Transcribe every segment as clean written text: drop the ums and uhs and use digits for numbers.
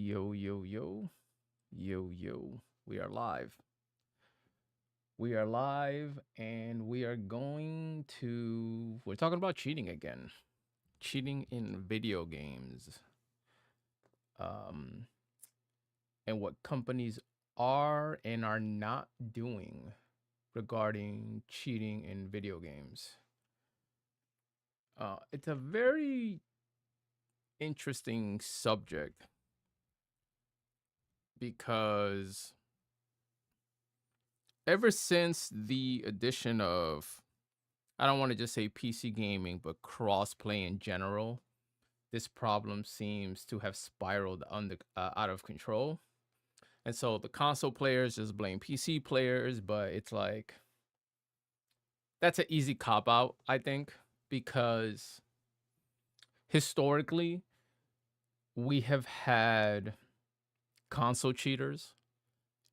Yo, yo, yo, yo, yo. We are live. We are live and we're talking about cheating again. Cheating in video games. Um, and what companies are and are not doing regarding cheating in video games. It's a very interesting subject because ever since the addition of, I don't want to just say PC gaming, but crossplay in general, this problem seems to have spiraled out of control. And so the console players just blame PC players, but it's like that's an easy cop out, I think, because historically we have had console cheaters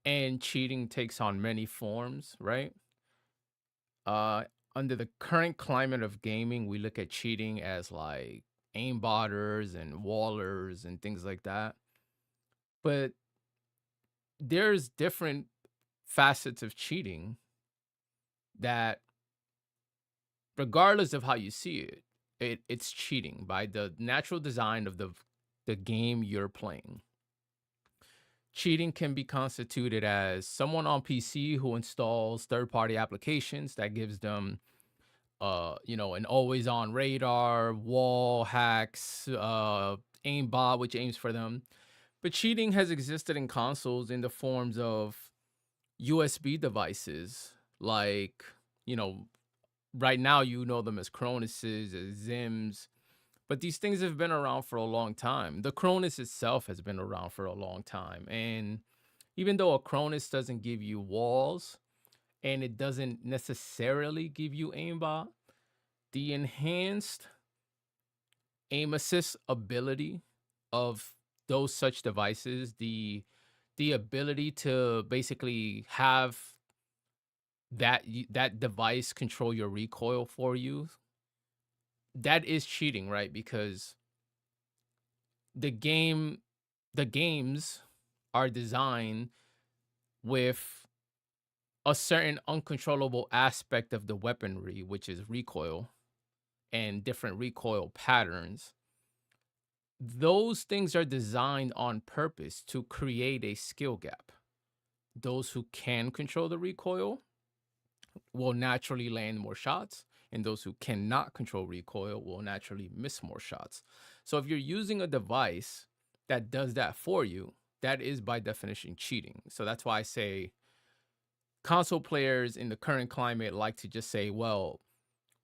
and cheating takes on many forms, right? Uh, Under the current climate of gaming, we look at cheating as like aimbotters and wallers and things like that. But there's different facets of cheating that, regardless of how you see it, it's cheating by the natural design of the game you're playing. Cheating can be constituted as someone on PC who installs third-party applications that gives them an always on radar, wall hacks, aimbot, which aims for them. But cheating has existed in consoles in the forms of USB devices, like, you know, right now you know them as Cronuses, as Zims, but these things have been around for a long time. The Cronus itself has been around for a long time. And even though a Cronus doesn't give you walls and it doesn't necessarily give you aimbot, the enhanced aim assist ability of those such devices, the ability to basically have that device control your recoil for you, that is cheating, right? Because the game the games are designed with a certain uncontrollable aspect of the weaponry, which is recoil and different recoil patterns. Those things are designed on purpose to create a skill gap. Those who can control the recoil will naturally land more shots, and those who cannot control recoil will naturally miss more shots. So if you're using a device that does that for you, that is by definition cheating. So that's why I say console players in the current climate like to just say, well,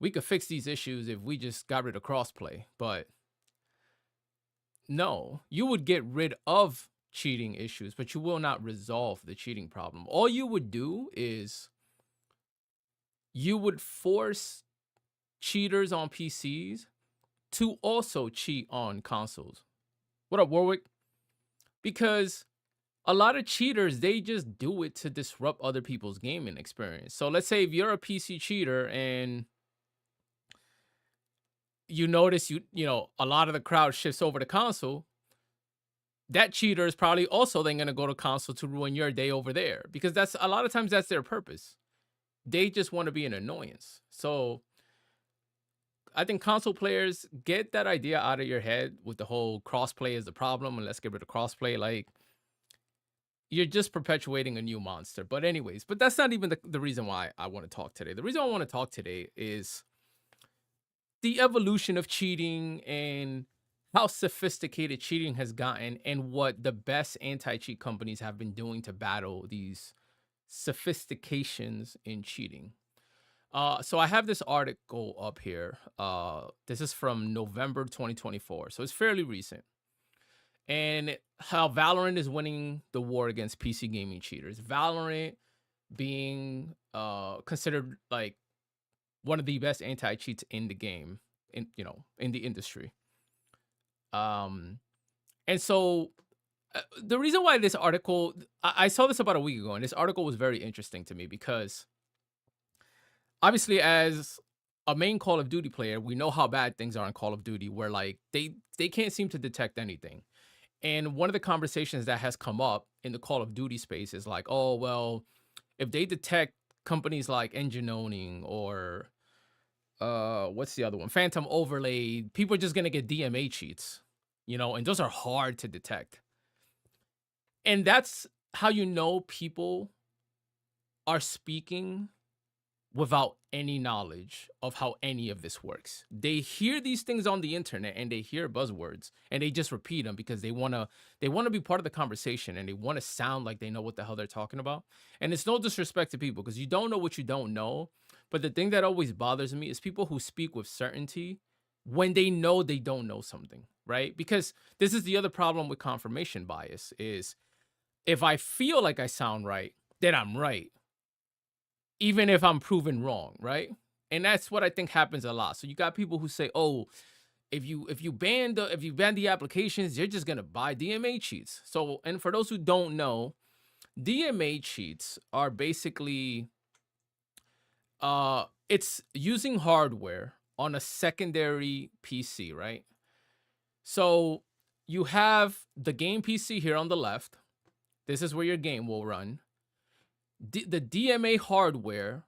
we could fix these issues if we just got rid of crossplay. But no, you would get rid of cheating issues, but you will not resolve the cheating problem. All you would do is you would force cheaters on PCs to also cheat on consoles. What up, Warwick? Because a lot of cheaters, they just do it to disrupt other people's gaming experience. So let's say if you're a PC cheater and you notice a lot of the crowd shifts over to console, that cheater is probably also then going to go to console to ruin your day over there, because that's a lot of times that's their purpose. They just want to be an annoyance. So I think console players, get that idea out of your head with the whole crossplay is the problem and let's get rid of crossplay. Like, you're just perpetuating a new monster. But anyways, but that's not even the reason why I want to talk today. The reason I want to talk today is the evolution of cheating and how sophisticated cheating has gotten and what the best anti-cheat companies have been doing to battle these sophistications in cheating. So I have this article up here. This is from November 2024, so it's fairly recent. And how Valorant is winning the war against PC gaming cheaters. Valorant being considered like one of the best anti-cheats in the game, in the industry. And so the reason why this article, I saw this about a week ago, and this article was very interesting to me because obviously, as a main Call of Duty player, we know how bad things are in Call of Duty, where like they can't seem to detect anything. And one of the conversations that has come up in the Call of Duty space is like, oh, well, if they detect companies like Engine Owning or what's the other one? Phantom Overlay, people are just gonna get DMA cheats, and those are hard to detect. And that's how you know people are speaking without any knowledge of how any of this works. They hear these things on the internet and they hear buzzwords and they just repeat them because they want to be part of the conversation and they want to sound like they know what the hell they're talking about. And it's no disrespect to people because you don't know what you don't know. But the thing that always bothers me is people who speak with certainty when they know they don't know something, right? Because this is the other problem with confirmation bias is if I feel like I sound right, then I'm right even if I'm proven wrong, right? And that's what I think happens a lot. So you got people who say, "Oh, if you ban the applications, you're just gonna buy DMA cheats." So, and for those who don't know, DMA cheats are basically it's using hardware on a secondary PC, right? So you have the game PC here on the left. This is where your game will run. The DMA hardware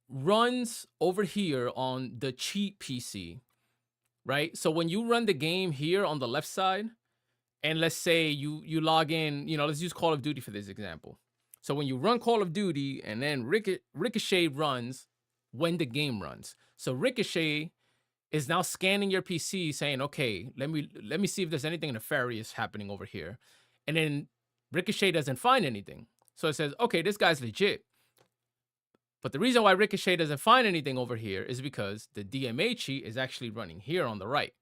runs over here on the cheat PC, right? So when you run the game here on the left side, and let's say you log in, let's use Call of Duty for this example. So when you run Call of Duty and then Ricochet runs when the game runs. So Ricochet is now scanning your PC saying, okay, let me see if there's anything nefarious happening over here. And then Ricochet doesn't find anything. So it says, okay, this guy's legit. But the reason why Ricochet doesn't find anything over here is because the DMA cheat is actually running here on the right.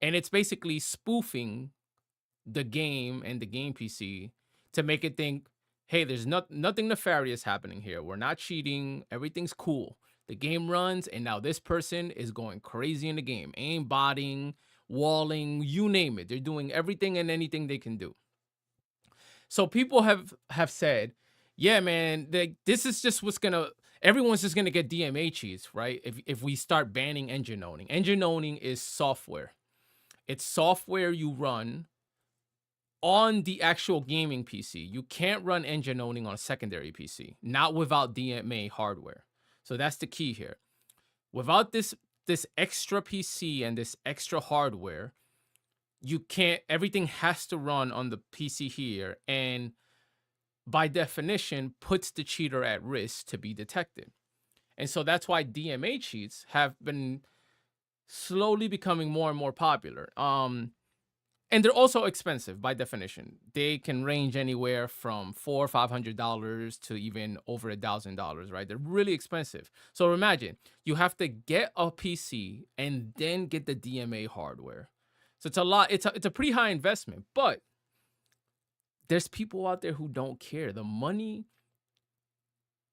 And it's basically spoofing the game and the game PC to make it think, hey, there's nothing nefarious happening here. We're not cheating. Everything's cool. The game runs, and now this person is going crazy in the game. Aimbotting, walling, you name it. They're doing everything and anything they can do. So people have said, yeah, man, this is just everyone's just gonna get DMA cheats, right? If we start banning engine owning. Engine owning is software. It's software you run on the actual gaming PC. You can't run engine owning on a secondary PC, not without DMA hardware. So that's the key here. Without this extra PC and this extra hardware, you can't, everything has to run on the PC here, and by definition puts the cheater at risk to be detected. And so that's why DMA cheats have been slowly becoming more and more popular. And they're also expensive by definition. They can range anywhere from $400 or $500 to even over $1,000, right? They're really expensive. So imagine you have to get a PC and then get the DMA hardware. So it's a lot. It's a pretty high investment, but there's people out there who don't care. The money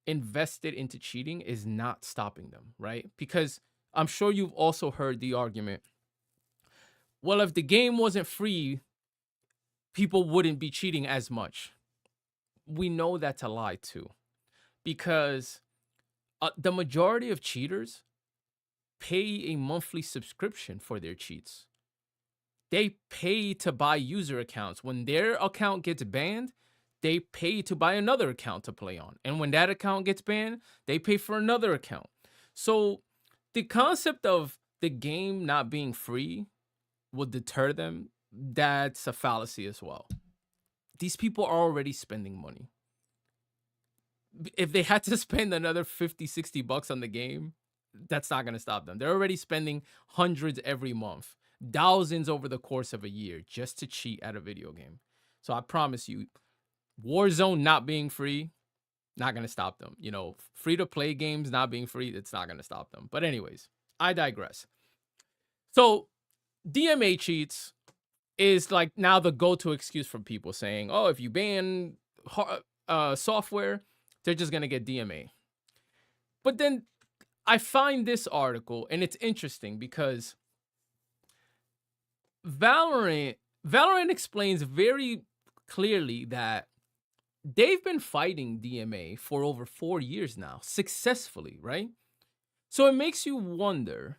invested into cheating is not stopping them, right? Because I'm sure you've also heard the argument, well, if the game wasn't free, people wouldn't be cheating as much. We know that's a lie too, because the majority of cheaters pay a monthly subscription for their cheats. They pay to buy user accounts. When their account gets banned, they pay to buy another account to play on. And when that account gets banned, they pay for another account. So the concept of the game not being free will deter them, that's a fallacy as well. These people are already spending money. If they had to spend another 50, 60 bucks on the game, that's not going to stop them. They're already spending hundreds every month, thousands over the course of a year just to cheat at a video game. So I promise you, Warzone not being free, not going to stop them. Free to play games not being free, it's not going to stop them. But anyways, I digress. So DMA cheats is like now the go-to excuse from people saying, oh, if you ban software, they're just going to get DMA. But then I find this article, and it's interesting because Valorant explains very clearly that they've been fighting DMA for over 4 years now, successfully, right? So it makes you wonder,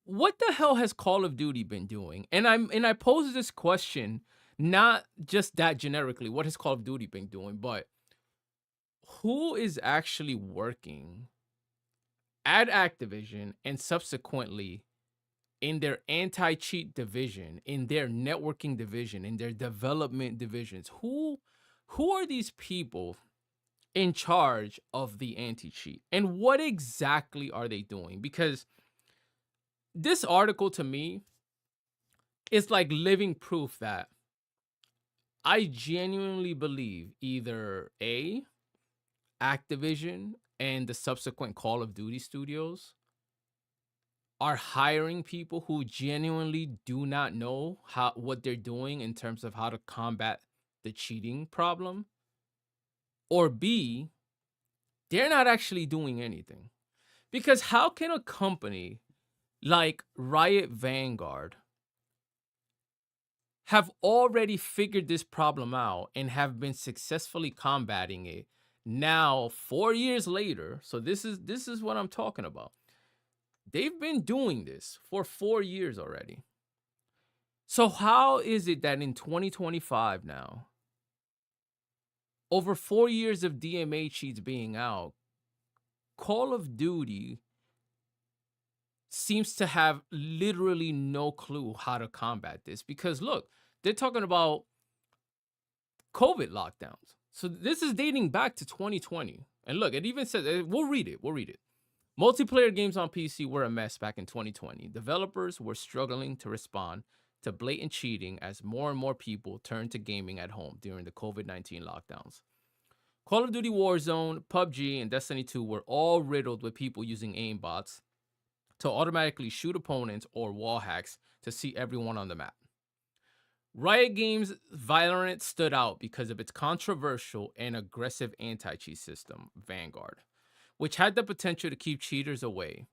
what the hell has Call of Duty been doing? And I pose this question not just that generically, what has Call of Duty been doing, but who is actually working at Activision and subsequently in their anti-cheat division, in their networking division, in their development divisions? Who are these people in charge of the anti-cheat? And what exactly are they doing? Because this article to me is like living proof that I genuinely believe either A, Activision and the subsequent Call of Duty studios are hiring people who genuinely do not know what they're doing in terms of how to combat the cheating problem, or B, they're not actually doing anything. Because how can a company like Riot Vanguard have already figured this problem out and have been successfully combating it now 4 years later? So this is what I'm talking about. They've been doing this for 4 years already. So how is it that in 2025 now, over 4 years of DMA cheats being out, Call of Duty seems to have literally no clue how to combat this? Because look, they're talking about COVID lockdowns. So this is dating back to 2020. And look, it even says, we'll read it. Multiplayer games on PC were a mess back in 2020. Developers were struggling to respond to blatant cheating as more and more people turned to gaming at home during the COVID-19 lockdowns. Call of Duty Warzone, PUBG, and Destiny 2 were all riddled with people using aimbots to automatically shoot opponents or wall hacks to see everyone on the map. Riot Games' Valorant stood out because of its controversial and aggressive anti-cheat system, Vanguard, which had the potential to keep cheaters away.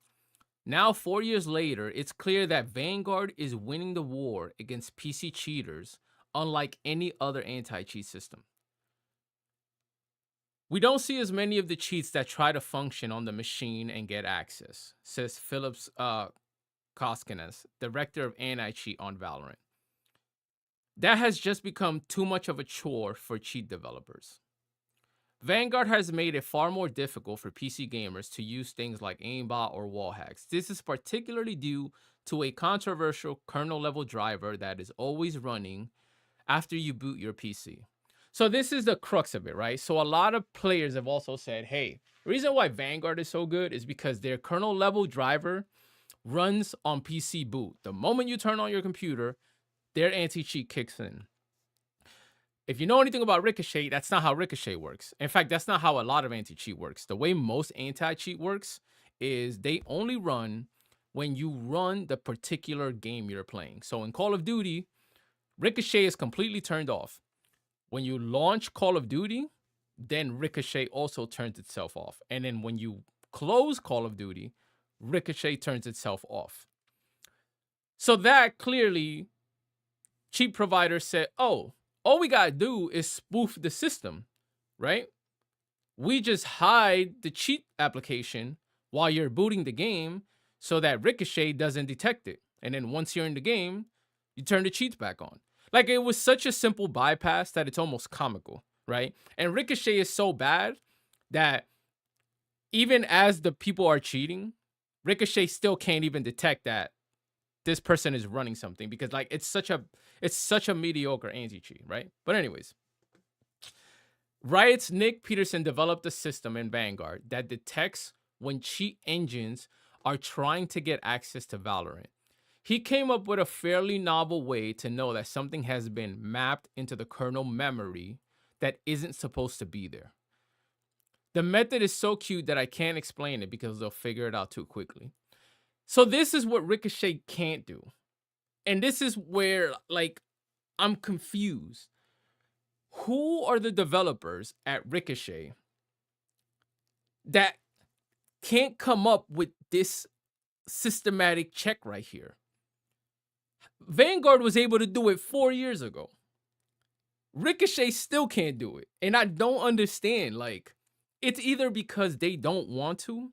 Now, 4 years later, it's clear that Vanguard is winning the war against PC cheaters unlike any other anti-cheat system. We don't see as many of the cheats that try to function on the machine and get access, says Phillips Koskinas, director of anti-cheat on Valorant. That has just become too much of a chore for cheat developers. Vanguard has made it far more difficult for PC gamers to use things like aimbot or wall hacks. This is particularly due to a controversial kernel-level driver that is always running after you boot your PC. So this is the crux of it, right? So a lot of players have also said, hey, the reason why Vanguard is so good is because their kernel-level driver runs on PC boot. The moment you turn on your computer, their anti-cheat kicks in. If you know anything about Ricochet, that's not how Ricochet works. In fact, that's not how a lot of anti-cheat works. The way most anti-cheat works is they only run when you run the particular game you're playing. So in Call of Duty, Ricochet is completely turned off. When you launch Call of Duty, then Ricochet also turns itself off. And then when you close Call of Duty, Ricochet turns itself off. So that clearly, cheat providers said, oh, all we got to do is spoof the system, right? We just hide the cheat application while you're booting the game so that Ricochet doesn't detect it. And then once you're in the game, you turn the cheats back on. Like, it was such a simple bypass that it's almost comical, right? And Ricochet is so bad that even as the people are cheating, Ricochet still can't even detect that this person is running something because like it's such a mediocre anti-cheat, right? But anyways, Riot's Nick Peterson developed a system in Vanguard that detects when cheat engines are trying to get access to Valorant. He came up with a fairly novel way to know that something has been mapped into the kernel memory that isn't supposed to be there. The method is so cute that I can't explain it because they'll figure it out too quickly. So this is what Ricochet can't do. And this is where, like, I'm confused. Who are the developers at Ricochet that can't come up with this systematic check right here? Vanguard was able to do it 4 years ago. Ricochet still can't do it. And I don't understand. Like, it's either because they don't want to,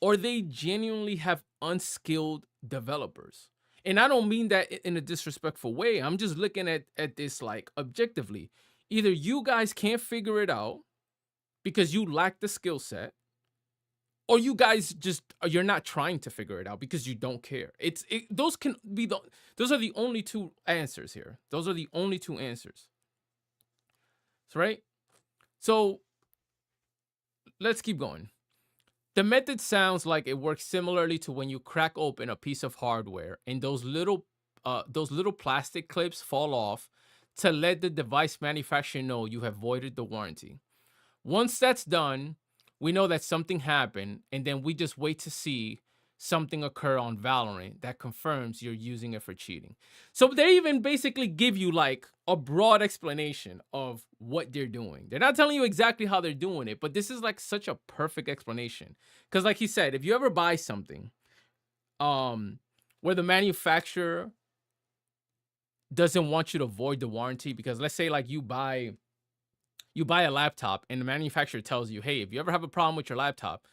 or they genuinely have unskilled developers. And I don't mean that in a disrespectful way. I'm just looking at this like objectively. Either you guys can't figure it out because you lack the skill set, or you guys just you're not trying to figure it out because you don't care. Those can be those are the only two answers here. Those are the only two answers. Right? So let's keep going. The method sounds like it works similarly to when you crack open a piece of hardware and those little plastic clips fall off to let the device manufacturer know you have voided the warranty. Once that's done, we know that something happened, and then we just wait to see something occur on Valorant that confirms you're using it for cheating. So they even basically give you like a broad explanation of what they're doing. They're not telling you exactly how they're doing it, but this is like such a perfect explanation. Because like he said, if you ever buy something where the manufacturer doesn't want you to void the warranty, because let's say like you buy a laptop and the manufacturer tells you, hey, if you ever have a problem with your laptop,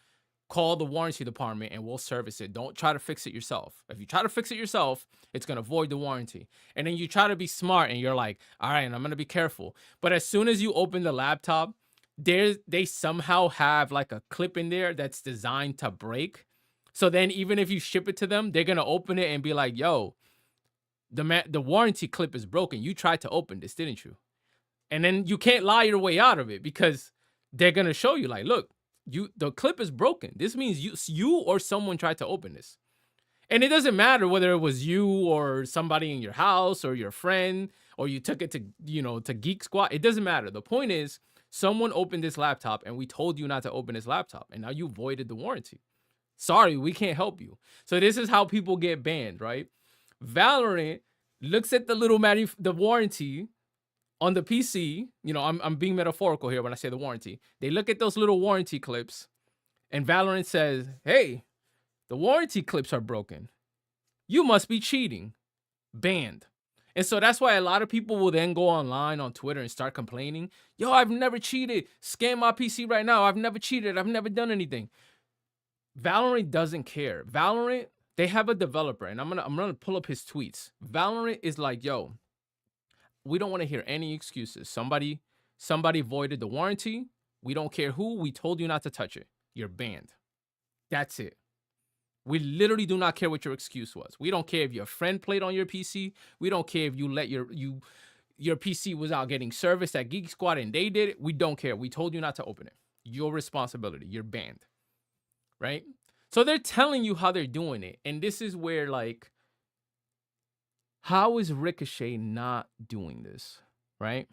call the warranty department and we'll service it. Don't try to fix it yourself. If you try to fix it yourself, it's going to void the warranty. And then you try to be smart and you're like, all right, I'm going to be careful. But as soon as you open the laptop, they somehow have like a clip in there that's designed to break. So then even if you ship it to them, they're going to open it and be like, yo, the warranty clip is broken. You tried to open this, didn't you? And then you can't lie your way out of it because they're going to show you like, look, the clip is broken. This means you or someone tried to open this. And it doesn't matter whether it was you or somebody in your house or your friend, or you took it to Geek Squad. It doesn't matter. The point is someone opened this laptop and we told you not to open this laptop, and now you voided the warranty. Sorry, we can't help you. So this is how people get banned, right? Valorant looks at the the warranty on the PC. I'm being metaphorical here when I say the warranty. They look at those little warranty clips, and Valorant says, hey, the warranty clips are broken. You must be cheating. Banned. And so that's why a lot of people will then go online on Twitter and start complaining. Yo, I've never cheated. Scan my PC right now. I've never cheated. I've never done anything. Valorant doesn't care. Valorant, they have a developer, and I'm gonna pull up his tweets. Valorant is like, yo, we don't want to hear any excuses. Somebody voided the warranty. We don't care who. We told you not to touch it. You're banned. That's it. We literally do not care what your excuse was. We don't care if your friend played on your PC. We don't care if you let your PC was out getting service at Geek Squad and they did it. We don't care. We told you not to open it. Your responsibility. You're banned. Right? So they're telling you how they're doing it. And this is where, like, how is Ricochet not doing this? Right?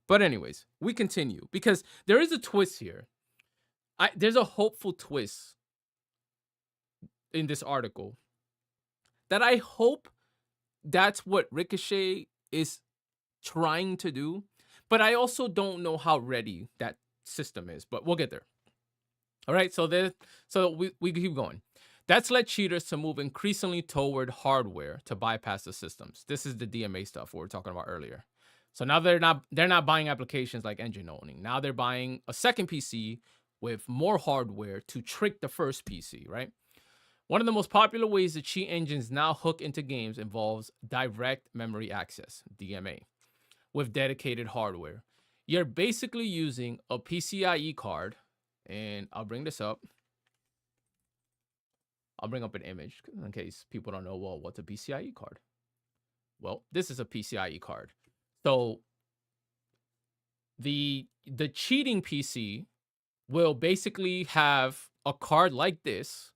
But anyways, we continue because there is a twist here. There's a hopeful twist in this article that I hope that's what Ricochet is trying to do. But I also don't know how ready that system is. But we'll get there. All right, so we keep going. That's led cheaters to move increasingly toward hardware to bypass the systems. This is the DMA stuff we were talking about earlier. So now they're not buying applications like engine owning. Now they're buying a second PC with more hardware to trick the first PC, right? One of the most popular ways the cheat engines now hook into games involves direct memory access, DMA, with dedicated hardware. You're basically using a PCIe card, and I'll bring this up. I'll bring up an image in case people don't know, well, what's a PCIe card? Well, this is a PCIe card. So the cheating PC will basically have a card like this.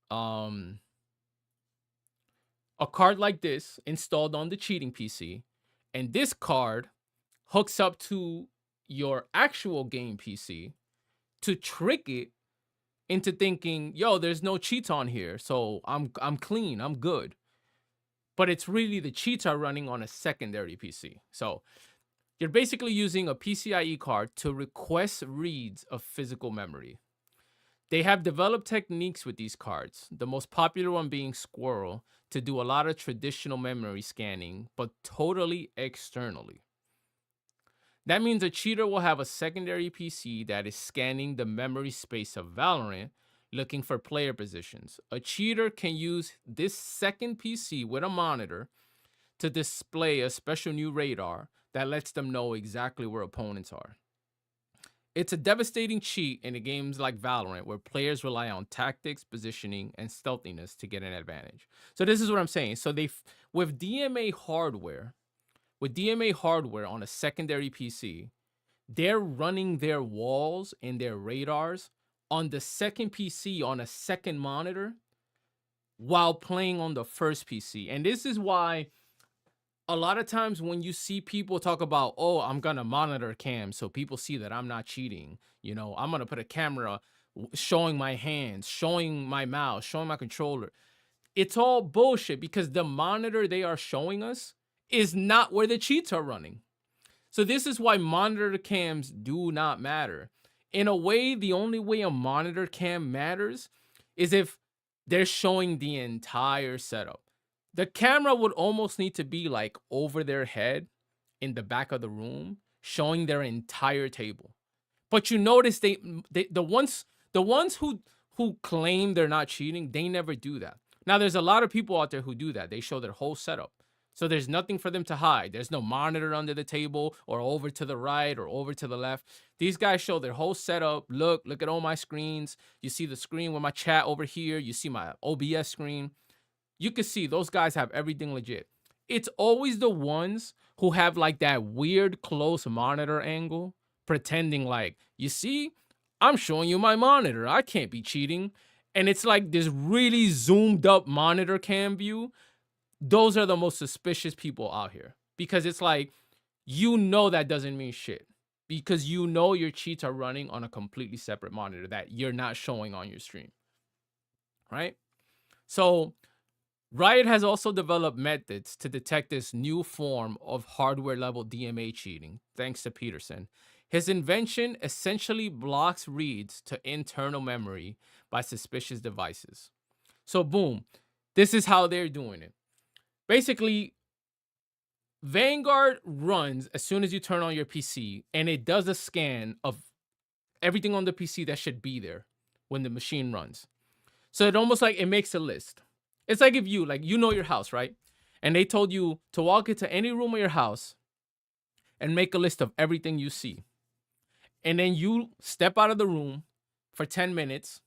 A card like this installed on the cheating PC, and this card hooks up to your actual game PC to trick it into thinking, yo, there's no cheats on here, so I'm clean, I'm good. But it's really the cheats are running on a secondary PC. So you're basically using a PCIe card to request reads of physical memory. They have developed techniques with these cards, the most popular one being Squirrel, to do a lot of traditional memory scanning, but totally externally. That means a cheater will have a secondary PC that is scanning the memory space of Valorant, looking for player positions. A cheater can use this second PC with a monitor to display a special new radar that lets them know exactly where opponents are. It's a devastating cheat in the games like Valorant, where players rely on tactics, positioning, and stealthiness to get an advantage. So this is what I'm saying. So with DMA hardware, on a secondary PC, they're running their walls and their radars on the second PC on a second monitor while playing on the first PC. And this is why a lot of times when you see people talk about, oh, I'm gonna monitor cam so people see that I'm not cheating, I'm gonna put a camera showing my hands, showing my mouse, showing my controller. It's all bullshit because the monitor they are showing us is not where the cheats are running. So this is why monitor cams do not matter. In a way, the only way a monitor cam matters is if they're showing the entire setup. The camera would almost need to be like over their head in the back of the room, showing their entire table. But you notice the ones who claim they're not cheating, they never do that. Now there's a lot of people out there who do that. They show their whole setup. So there's nothing for them to hide. There's no monitor under the table or over to the right or over to the left. These guys show their whole setup. Look at all my screens. You see the screen with my chat over here. You see my OBS screen. You can see those guys have everything legit. It's always the ones who have like that weird close monitor angle, pretending like, you see, I'm showing you my monitor. I can't be cheating. And it's like this really zoomed up monitor cam view. Those are the most suspicious people out here because it's like, that doesn't mean shit because your cheats are running on a completely separate monitor that you're not showing on your stream, right? So Riot has also developed methods to detect this new form of hardware-level DMA cheating, thanks to Peterson. His invention essentially blocks reads to internal memory by suspicious devices. So boom, this is how they're doing it. Basically, Vanguard runs as soon as you turn on your PC, and it does a scan of everything on the PC that should be there when the machine runs. So it almost like it makes a list. It's like if you your house, right? And they told you to walk into any room of your house and make a list of everything you see. And then you step out of the room for 10 minutes,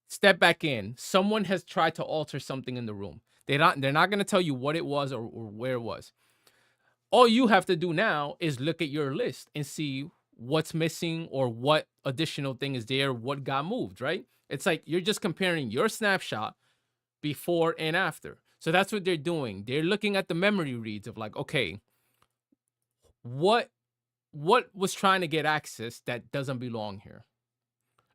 step back in. Someone has tried to alter something in the room. They're not going to tell you what it was or where it was. All you have to do now is look at your list and see what's missing or what additional thing is there, what got moved, right? It's like you're just comparing your snapshot before and after. So that's what they're doing. They're looking at the memory reads of like, okay, what was trying to get access that doesn't belong here?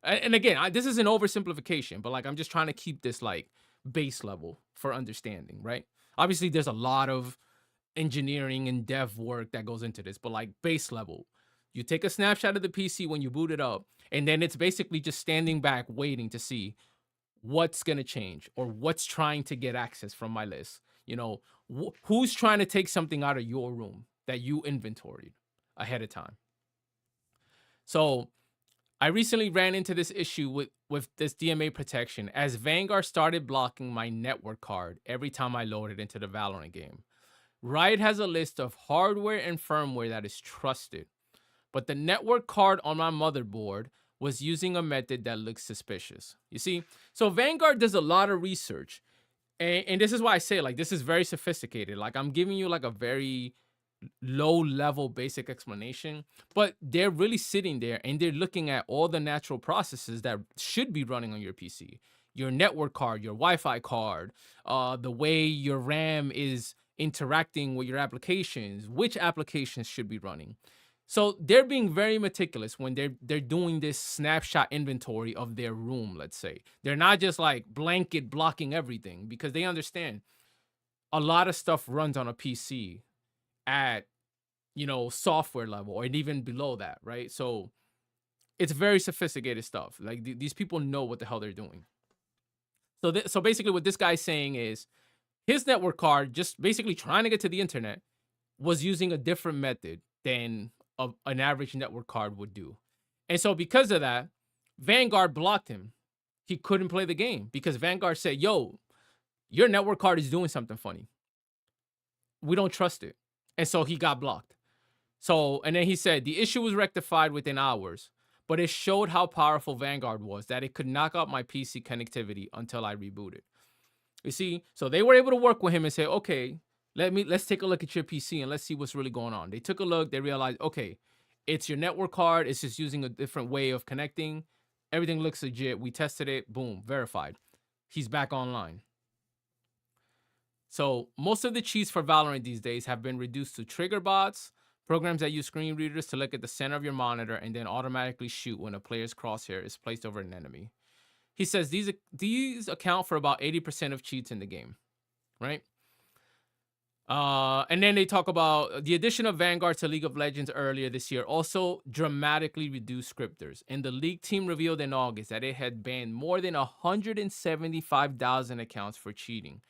And again, this is an oversimplification, but like I'm just trying to keep this like base level for understanding, right? Obviously, there's a lot of engineering and dev work that goes into this, but like base level, you take a snapshot of the PC when you boot it up, and then it's basically just standing back waiting to see what's going to change or what's trying to get access from my list. Who's trying to take something out of your room that you inventoried ahead of time. So I recently ran into this issue with this DMA protection as Vanguard started blocking my network card every time I loaded into the Valorant game. Riot has a list of hardware and firmware that is trusted, but the network card on my motherboard was using a method that looks suspicious. You see, so Vanguard does a lot of research, and this is why I say like this is very sophisticated. Like I'm giving you like a very low level basic explanation, but they're really sitting there and they're looking at all the natural processes that should be running on your PC, your network card, your Wi-Fi card, the way your RAM is interacting with your applications, which applications should be running. So they're being very meticulous when they're doing this snapshot inventory of their room, let's say. They're not just like blanket blocking everything because they understand a lot of stuff runs on a PC at, software level or even below that, right? So it's very sophisticated stuff. Like these people know what the hell they're doing. So basically what this guy's saying is his network card, just basically trying to get to the internet, was using a different method than an average network card would do. And so because of that, Vanguard blocked him. he couldn't play the game because Vanguard said, yo, your network card is doing something funny. We don't trust it. And so he got blocked. So, and then he said the issue was rectified within hours, but it showed how powerful Vanguard was, that it could knock out my PC connectivity until I rebooted. You see, so they were able to work with him and say, okay, let's take a look at your PC and let's see what's really going on. They took a look, they realized, okay, it's your network card, it's just using a different way of connecting. Everything looks legit. We tested it, boom, verified. He's back online. So most of the cheats for Valorant these days have been reduced to trigger bots, programs that use screen readers to look at the center of your monitor and then automatically shoot when a player's crosshair is placed over an enemy. He says these account for about 80% of cheats in the game, right? And then they talk about the addition of Vanguard to League of Legends earlier this year also dramatically reduced scripters. And the league team revealed in August that it had banned more than 175,000 accounts for cheating.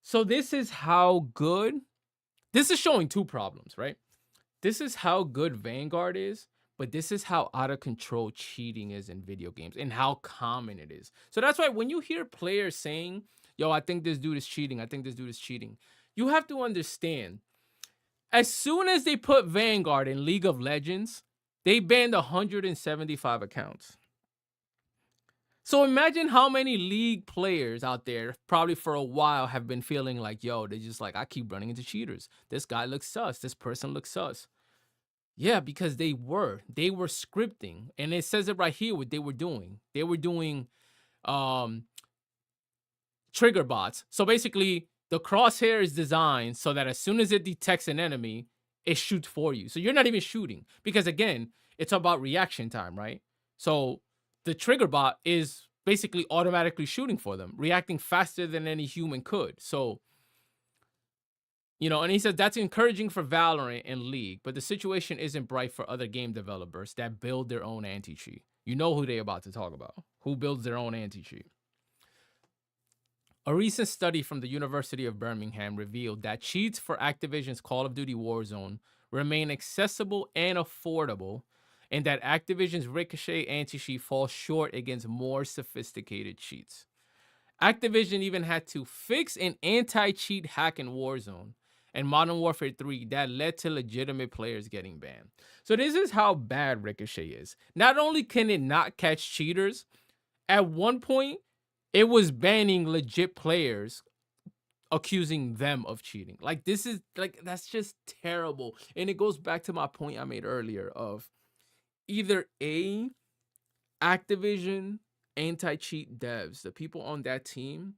So this is how good, this is showing two problems, right? This is how good Vanguard is, but this is how out of control cheating is in video games and how common it is. So that's why when you hear players saying, yo, I think this dude is cheating, I think this dude is cheating, you have to understand, as soon as they put Vanguard in League of Legends, they banned 175 accounts. So imagine how many league players out there probably for a while have been feeling like, yo, they're just like, I keep running into cheaters. This guy looks sus. This person looks sus. Yeah, because they were scripting. And it says it right here what they were doing. They were doing trigger bots. So basically, the crosshair is designed so that as soon as it detects an enemy, it shoots for you. So you're not even shooting. Because again, it's about reaction time, right? So the trigger bot is basically automatically shooting for them, reacting faster than any human could. So, you know, and he says that's encouraging for Valorant and League, but the situation isn't bright for other game developers that build their own anti-cheat. You know who they're about to talk about, who builds their own anti-cheat. A recent study from the University of Birmingham revealed that cheats for Activision's Call of Duty Warzone remain accessible and affordable, and that Activision's Ricochet anti-cheat falls short against more sophisticated cheats. Activision even had to fix an anti-cheat hack in Warzone and Modern Warfare 3 that led to legitimate players getting banned. So this is how bad Ricochet is. Not only can it not catch cheaters, at one point, it was banning legit players, accusing them of cheating. Like, this is, like, that's just terrible. And it goes back to my point I made earlier of either A, Activision anti-cheat devs, the people on that team,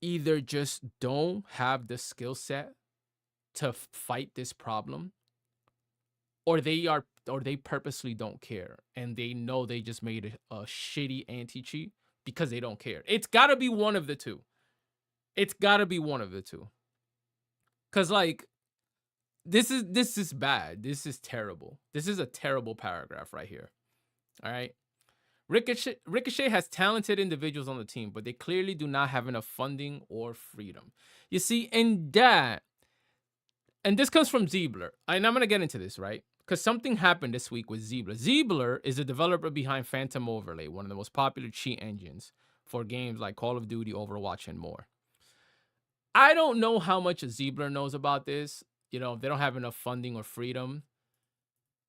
either just don't have the skill set to fight this problem, or they purposely don't care and they know they just made a shitty anti-cheat because they don't care. It's got to be one of the two. It's got to be one of the two. Cuz like this is bad. This is terrible. This is a terrible paragraph right here. All right? Ricochet has talented individuals on the team, but they clearly do not have enough funding or freedom. You see, and this comes from Ziebler, and I'm going to get into this, right? Because something happened this week with Ziebler. Ziebler is the developer behind Phantom Overlay, one of the most popular cheat engines for games like Call of Duty, Overwatch, and more. I don't know how much Ziebler knows about this. You know, they don't have enough funding or freedom.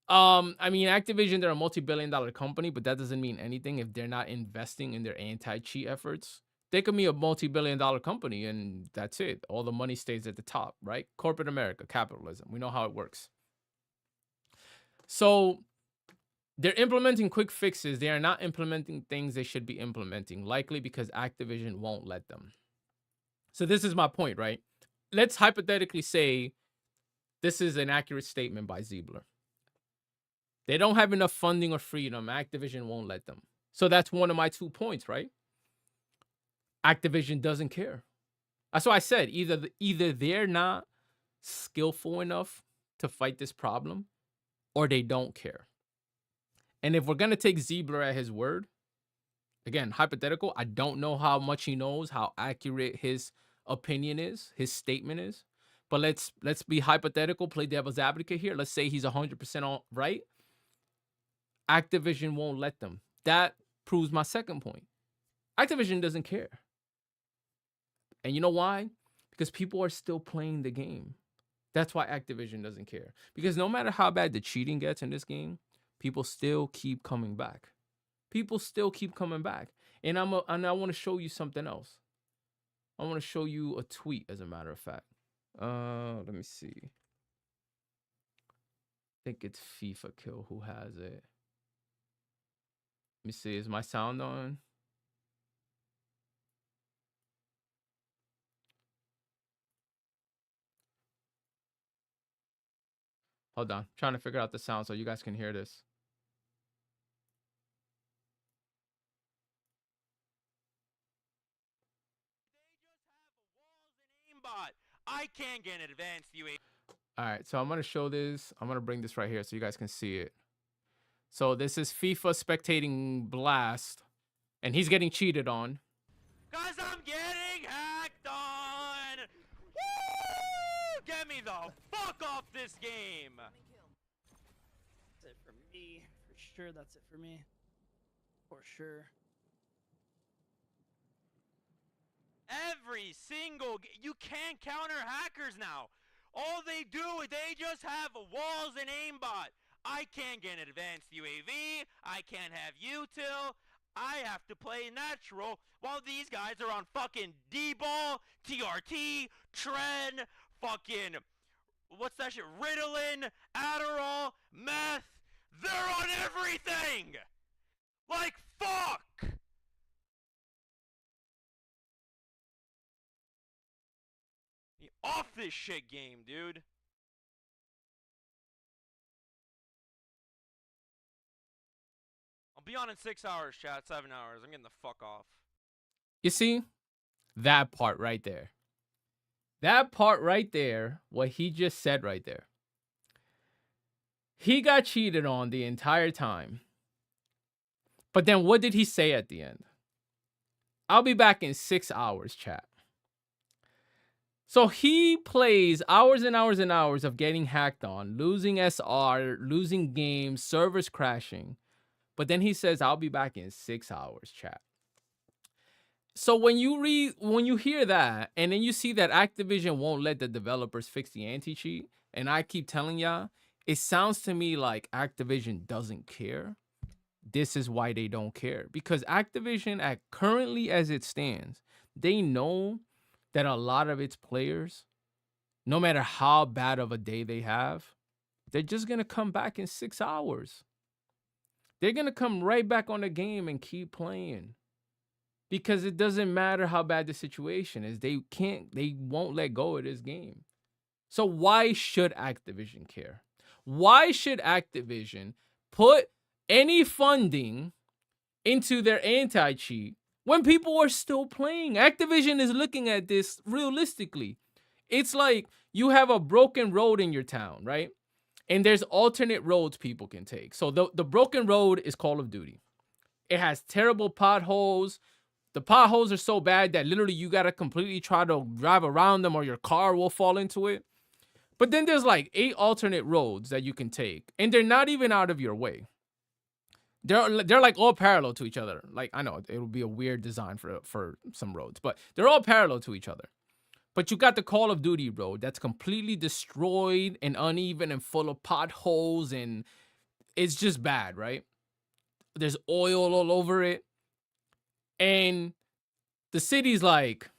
I mean, Activision, they're a multi-billion-dollar company, but that doesn't mean anything if they're not investing in their anti-cheat efforts. They could be a multi-billion-dollar company, and that's it. All the money stays at the top, right? Corporate America, capitalism. We know how it works. So they're implementing quick fixes. They are not implementing things they should be implementing, likely because Activision won't let them. So this is my point, right? Let's hypothetically say this is an accurate statement by Ziebler. They don't have enough funding or freedom. Activision won't let them. So that's one of my 2 points, right? Activision doesn't care. That's why I said either they're not skillful enough to fight this problem, or they don't care. And if we're going to take Ziebler at his word, again, hypothetical, I don't know how much he knows, how accurate his opinion is, his statement is. But let's be hypothetical, play devil's advocate here. Let's say he's 100% right. Activision won't let them. That proves my second point. Activision doesn't care. And you know why? Because people are still playing the game. That's why Activision doesn't care. Because no matter how bad the cheating gets in this game, people still keep coming back. People still keep coming back. And I want to show you something else. I want to show you a tweet, as a matter of fact. Let me see. I think it's FIFA Kill who has it. Let me see. Is my sound on? Hold on. I'm trying to figure out the sound so you guys can hear this. I can't get an advanced UAV. All right, so I'm going to show this. I'm going to bring this right here so you guys can see it. So this is FIFA spectating Blast, and he's getting cheated on. Cause I'm getting hacked on! Woo! Get me the fuck off this game! That's it for me. For sure, that's it for me. For sure. Every single you can't counter hackers now. All they do is they just have walls and aimbot. I can't get an advanced UAV. I can't have util. I have to play natural while these guys are on fucking D-ball, TRT, Tren, fucking what's that shit? Ritalin, Adderall, meth. They're on everything. Like fuck. Off this shit game, dude. I'll be on in 6 hours, chat. 7 hours. I'm getting the fuck off. You see? That part right there. That part right there, what he just said right there. He got cheated on the entire time. But then what did he say at the end? I'll be back in 6 hours, chat. So he plays hours and hours and hours of getting hacked on, losing SR, losing games, servers crashing. But then he says, I'll be back in 6 hours, chat. So when you hear that, and then you see that Activision won't let the developers fix the anti-cheat, and I keep telling y'all, it sounds to me like Activision doesn't care. This is why they don't care. Because Activision, currently as it stands, they know that a lot of its players, no matter how bad of a day they have, they're just going to come back in 6 hours. They're going to come right back on the game and keep playing. Because it doesn't matter how bad the situation is. They won't let go of this game. So why should Activision care? Why should Activision put any funding into their anti-cheat when people are still playing? Activision is looking at this realistically. It's like you have a broken road in your town, right? And there's alternate roads people can take. So the broken road is Call of Duty. It has terrible potholes. The potholes are so bad that literally you got to completely try to drive around them or your car will fall into it. But then there's like 8 alternate roads that you can take, and they're not even out of your way. They're like all parallel to each other. Like, I know it'll be a weird design for some roads, but they're all parallel to each other. But you got the Call of Duty road that's completely destroyed and uneven and full of potholes, and it's just bad, right? There's oil all over it. And the city's like,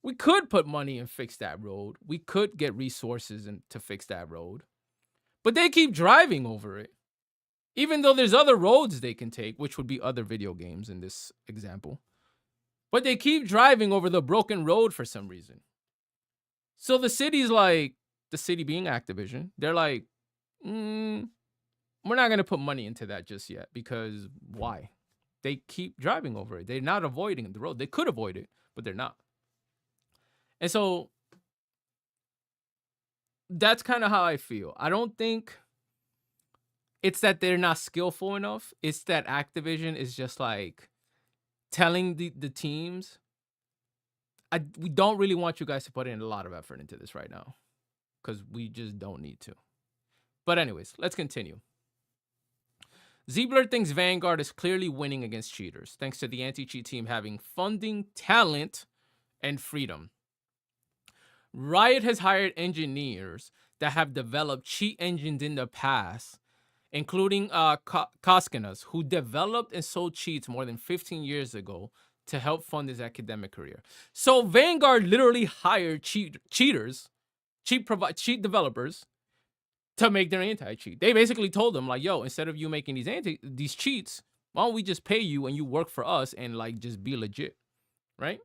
we could put money and fix that road. We could get resources to fix that road. But they keep driving over it. Even though there's other roads they can take, which would be other video games in this example. But they keep driving over the broken road for some reason. So the city's like, the city being Activision, they're like, we're not going to put money into that just yet. Because why? They keep driving over it. They're not avoiding the road. They could avoid it, but they're not. And so that's kind of how I feel. I don't think it's that they're not skillful enough. It's that Activision is just like telling the teams, we don't really want you guys to put in a lot of effort into this right now because we just don't need to. But anyways, let's continue. Ziebler thinks Vanguard is clearly winning against cheaters, thanks to the anti-cheat team having funding, talent, and freedom. Riot has hired engineers that have developed cheat engines in the past, including Koskinas, who developed and sold cheats more than 15 years ago to help fund his academic career. So Vanguard literally hired cheaters, cheat developers to make their anti-cheat. They basically told them like, yo, instead of you making these cheats, why don't we just pay you and you work for us and like just be legit, right?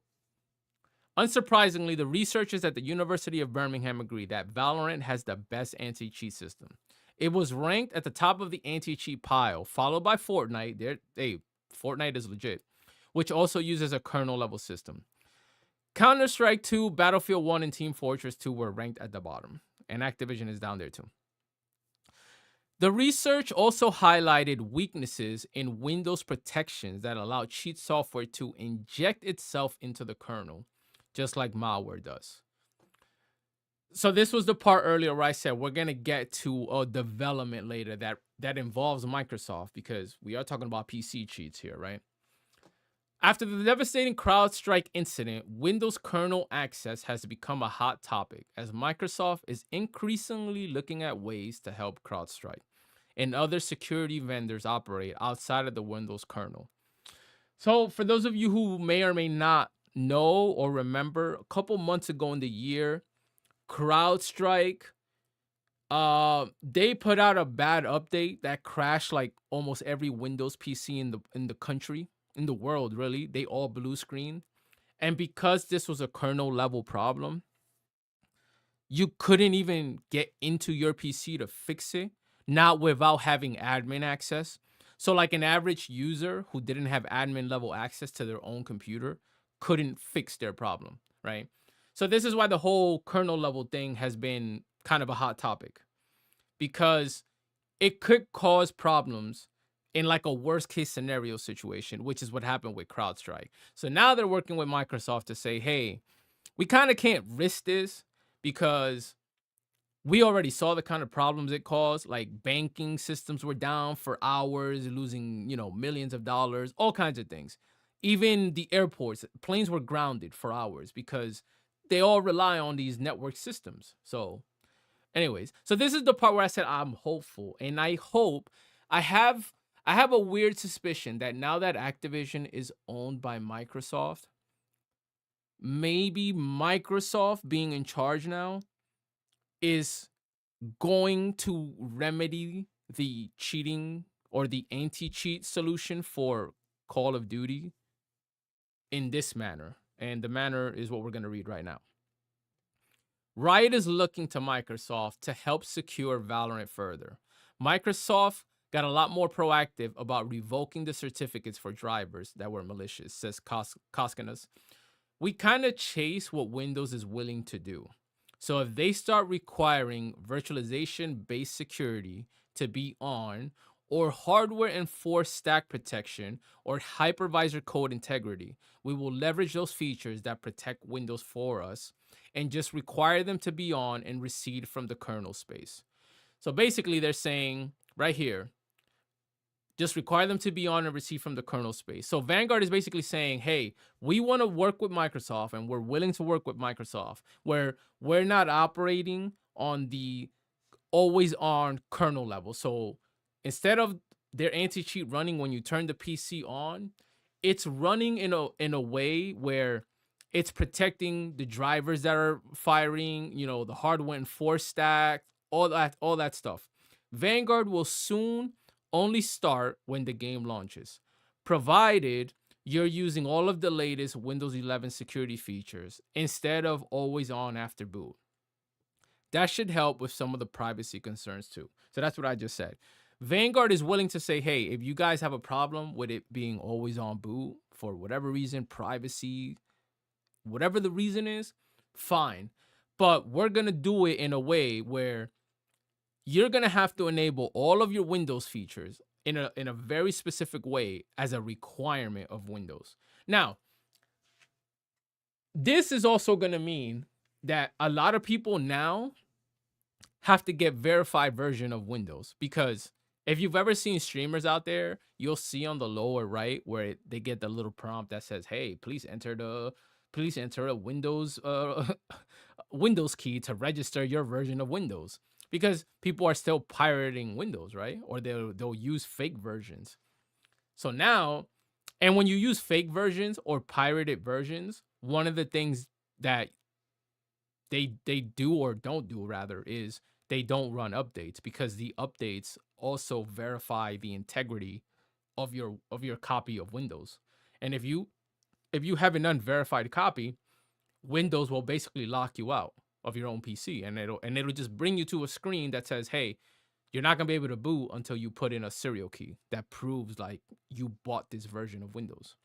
Unsurprisingly, the researchers at the University of Birmingham agree that Valorant has the best anti-cheat system. It was ranked at the top of the anti-cheat pile, followed by Fortnite. Fortnite is legit, which also uses a kernel level system. Counter-Strike 2, Battlefield 1, and Team Fortress 2 were ranked at the bottom, and Activision is down there too. The research also highlighted weaknesses in Windows protections that allow cheat software to inject itself into the kernel, just like malware does. So this was the part earlier where I said we're going to get to a development later that involves Microsoft, because we are talking about PC cheats here, right? After the devastating CrowdStrike incident, Windows kernel access has become a hot topic as Microsoft is increasingly looking at ways to help CrowdStrike and other security vendors operate outside of the Windows kernel. So for those of you who may or may not know or remember, a couple months ago in the year, CrowdStrike, they put out a bad update that crashed like almost every Windows PC in the country, in the world, really. They all blue screen. And because this was a kernel level problem, you couldn't even get into your PC to fix it, not without having admin access. So like an average user who didn't have admin level access to their own computer couldn't fix their problem, right? So this is why the whole kernel level thing has been kind of a hot topic, because it could cause problems in like a worst case scenario situation, which is what happened with CrowdStrike. So now they're working with Microsoft to say, hey, we kind of can't risk this because we already saw the kind of problems it caused. Like banking systems were down for hours, losing, millions of dollars, all kinds of things. Even the airports, planes were grounded for hours because they all rely on these network systems. So anyways, so this is the part where I said I'm hopeful, and I hope I have a weird suspicion that now that Activision is owned by Microsoft, maybe Microsoft being in charge now is going to remedy the cheating or the anti-cheat solution for Call of Duty in this manner. And the manner is what we're going to read right now. Riot is looking to Microsoft to help secure Valorant further. Microsoft got a lot more proactive about revoking the certificates for drivers that were malicious, says Koskinas. We kind of chase what Windows is willing to do. So if they start requiring virtualization-based security to be on, or hardware-enforced stack protection, or hypervisor code integrity, we will leverage those features that protect Windows for us and just require them to be on and recede from the kernel space. So basically they're saying right here, just require them to be on and receive from the kernel space. So Vanguard is basically saying, hey, we want to work with Microsoft and we're willing to work with Microsoft where we're not operating on the always on kernel level. So instead of their anti-cheat running when you turn the PC on, it's running in a way where it's protecting the drivers that are firing, the hardware enforced stack, all that stuff. Vanguard will soon only start when the game launches, provided you're using all of the latest Windows 11 security features instead of always on after boot. That should help with some of the privacy concerns too. So that's what I just said. Vanguard is willing to say, hey, if you guys have a problem with it being always on boot for whatever reason, privacy, whatever the reason is, fine. But we're going to do it in a way where you're going to have to enable all of your Windows features in a very specific way as a requirement of Windows. Now, this is also going to mean that a lot of people now have to get verified version of Windows, because If you've ever seen streamers out there, you'll see on the lower right where they get the little prompt that says, "Hey, please enter a Windows Windows key to register your version of Windows." Because people are still pirating Windows, right? Or they'll use fake versions. So now, and when you use fake versions or pirated versions, one of the things that they do or don't do rather is they don't run updates, because the updates also verify the integrity of your copy of Windows. And if you have an unverified copy, Windows will basically lock you out of your own PC, and it'll just bring you to a screen that says, "Hey, you're not gonna be able to boot until you put in a serial key that proves like you bought this version of Windows."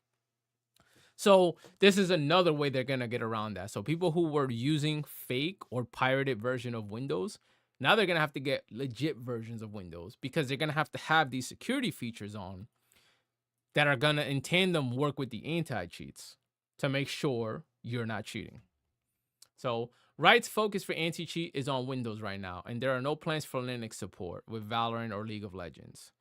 So this is another way they're gonna get around that. So people who were using fake or pirated version of Windows, now they're gonna have to get legit versions of Windows, because they're gonna have these security features on that are gonna in tandem work with the anti-cheats to make sure you're not cheating. So Riot's focus for anti-cheat is on Windows right now, and there are no plans for Linux support with Valorant or League of Legends.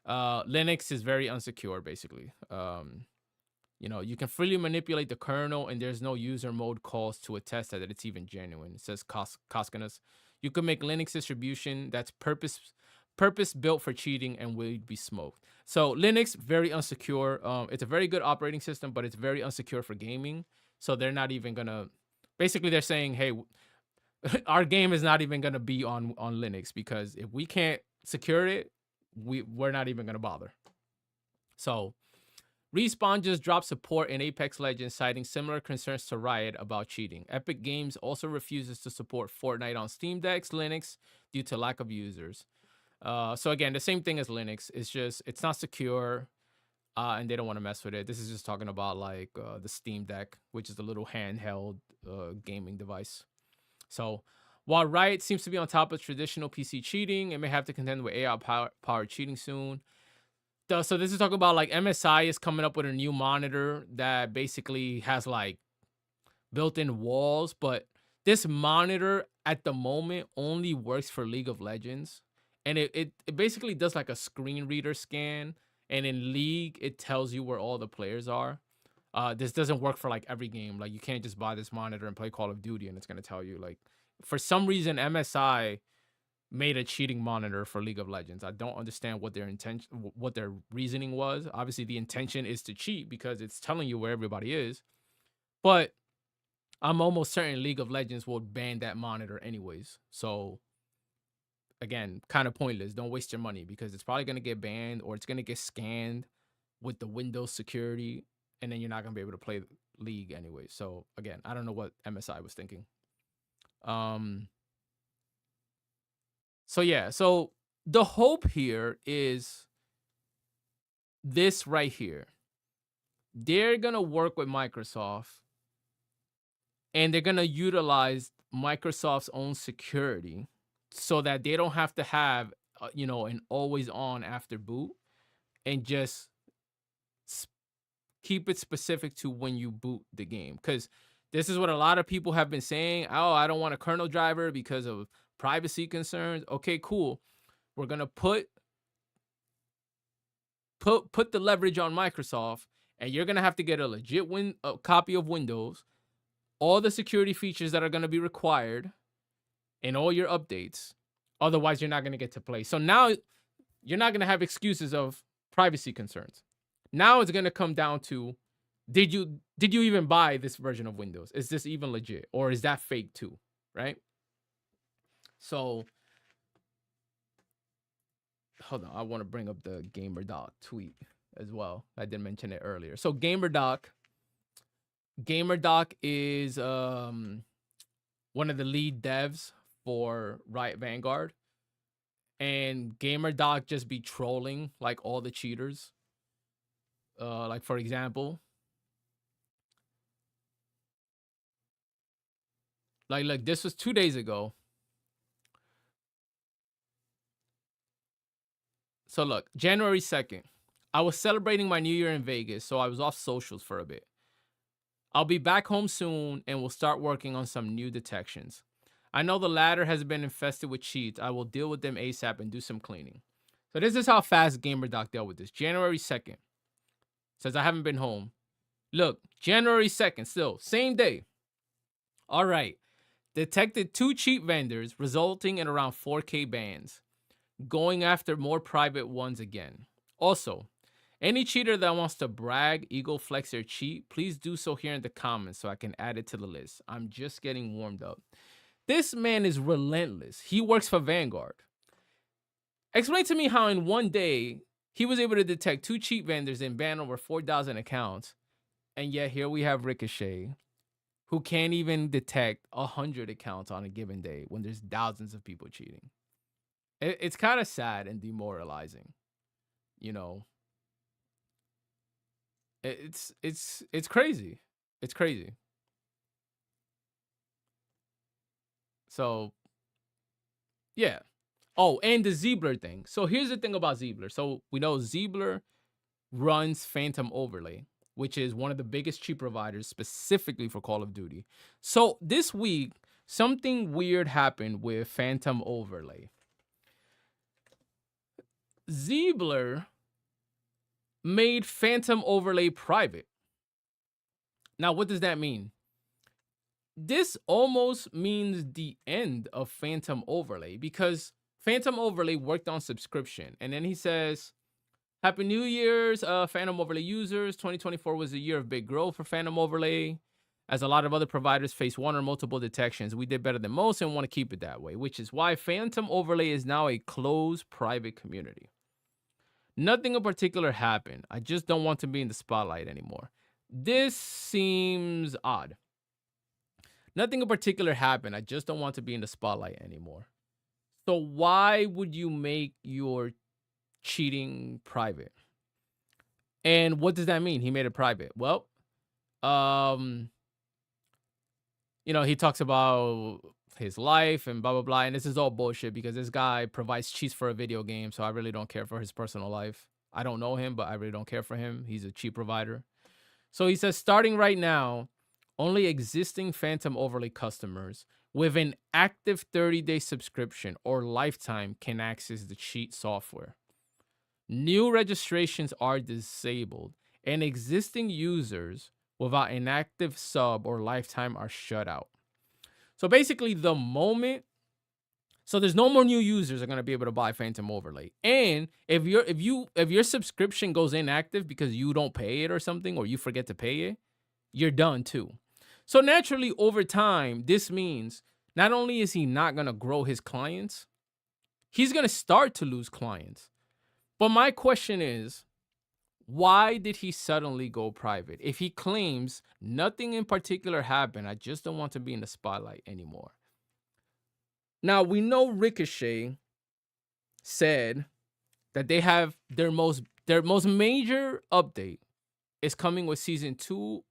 Linux is very unsecure, basically. You can freely manipulate the kernel, and there's no user mode calls to attest that it's even genuine. It says Koskinas. You can make Linux distribution that's purpose built for cheating and will be smoked. So Linux, very unsecure. It's a very good operating system, but it's very unsecure for gaming. So they're not even gonna. Basically, they're saying, "Hey, our game is not even gonna be on Linux, because if we can't secure it, we're not even gonna bother." So Respawn just dropped support in Apex Legends, citing similar concerns to Riot about cheating. Epic Games also refuses to support Fortnite on Steam Decks Linux due to lack of users. So again, the same thing as Linux. It's not secure, and they don't want to mess with it. This is just talking about like the Steam Deck, which is the little handheld gaming device. So while Riot seems to be on top of traditional PC cheating, it may have to contend with AI powered cheating soon. So this is talking about like MSI is coming up with a new monitor that basically has like built-in walls, but this monitor at the moment only works for League of Legends, and it basically does like a screen reader scan, and in League it tells you where all the players are. This doesn't work for like every game. Like you can't just buy this monitor and play Call of Duty and it's gonna tell you. Like for some reason MSI made a cheating monitor for League of Legends. I don't understand what what their reasoning was. Obviously, the intention is to cheat because it's telling you where everybody is. But I'm almost certain League of Legends will ban that monitor anyways. So again, kind of pointless. Don't waste your money, because it's probably gonna get banned or it's gonna get scanned with the Windows security, and then you're not gonna be able to play League anyway. So again, I don't know what MSI was thinking. So yeah, so the hope here is this right here. They're gonna work with Microsoft, and they're gonna utilize Microsoft's own security so that they don't have to have an always on after boot, and just keep it specific to when you boot the game. Because this is what a lot of people have been saying. Oh, I don't want a kernel driver because of privacy concerns. Okay, cool. We're gonna put the leverage on Microsoft, and you're gonna have to get a legit copy of Windows, all the security features that are gonna be required, and all your updates. Otherwise, you're not gonna get to play. So now you're not gonna have excuses of privacy concerns. Now it's gonna come down to, did you even buy this version of Windows? Is this even legit, or is that fake too? Right? So hold on, I want to bring up the GamerDoc tweet as well. I did mention it earlier. So GamerDoc is one of the lead devs for Riot Vanguard, and GamerDoc just be trolling like all the cheaters. Like for example, like this was 2 days ago. So look, January 2nd, I was celebrating my New Year in Vegas, so I was off socials for a bit. I'll be back home soon and will start working on some new detections. I know the ladder has been infested with cheats. I will deal with them ASAP and do some cleaning. So this is how fast GamerDoc dealt with this. January 2nd. Says, I haven't been home. Look, January 2nd, still, same day. All right. Detected 2 cheap vendors, resulting in around 4K bans. Going after more private ones again. Also, any cheater that wants to brag, ego flex their cheat, please do so here in the comments so I can add it to the list. I'm just getting warmed up. This man is relentless. He works for Vanguard. Explain to me how in one day he was able to detect 2 cheap vendors and ban over 4,000 accounts. And yet here we have Ricochet, who can't even detect 100 accounts on a given day when there's thousands of people cheating. It's kind of sad and demoralizing, you know. It's crazy. It's crazy. So yeah. Oh, and the Ziebler thing. So here's the thing about Ziebler. So we know Ziebler runs Phantom Overlay, which is one of the biggest cheat providers specifically for Call of Duty. So this week, something weird happened with Phantom Overlay. Ziebler made Phantom Overlay private. Now, what does that mean? This almost means the end of Phantom Overlay because Phantom Overlay worked on subscription. And then he says, Happy New Year's, Phantom Overlay users. 2024 was a year of big growth for Phantom Overlay. As a lot of other providers face one or multiple detections, we did better than most and want to keep it that way, which is why Phantom Overlay is now a closed private community. Nothing in particular happened. I just don't want to be in the spotlight anymore. This seems odd. Nothing in particular happened. I just don't want to be in the spotlight anymore. So why would you make your cheating private? And what does that mean? He made it private. Well, he talks about his life and blah, blah, blah. And this is all bullshit because this guy provides cheats for a video game. So I really don't care for his personal life. I don't know him, but I really don't care for him. He's a cheat provider. So he says, starting right now, only existing Phantom Overlay customers with an active 30-day subscription or lifetime can access the cheat software. New registrations are disabled, and existing users without an active sub or lifetime are shut out. So basically, there's no more new users are going to be able to buy Phantom Overlay. And if your subscription goes inactive because you don't pay it or something, or you forget to pay it, you're done too. So naturally, over time, this means not only is he not going to grow his clients, he's going to start to lose clients. But my question is, why did he suddenly go private? If he claims nothing in particular happened, I just don't want to be in the spotlight anymore. Now, we know Ricochet said that they have their most major update is coming with Season 2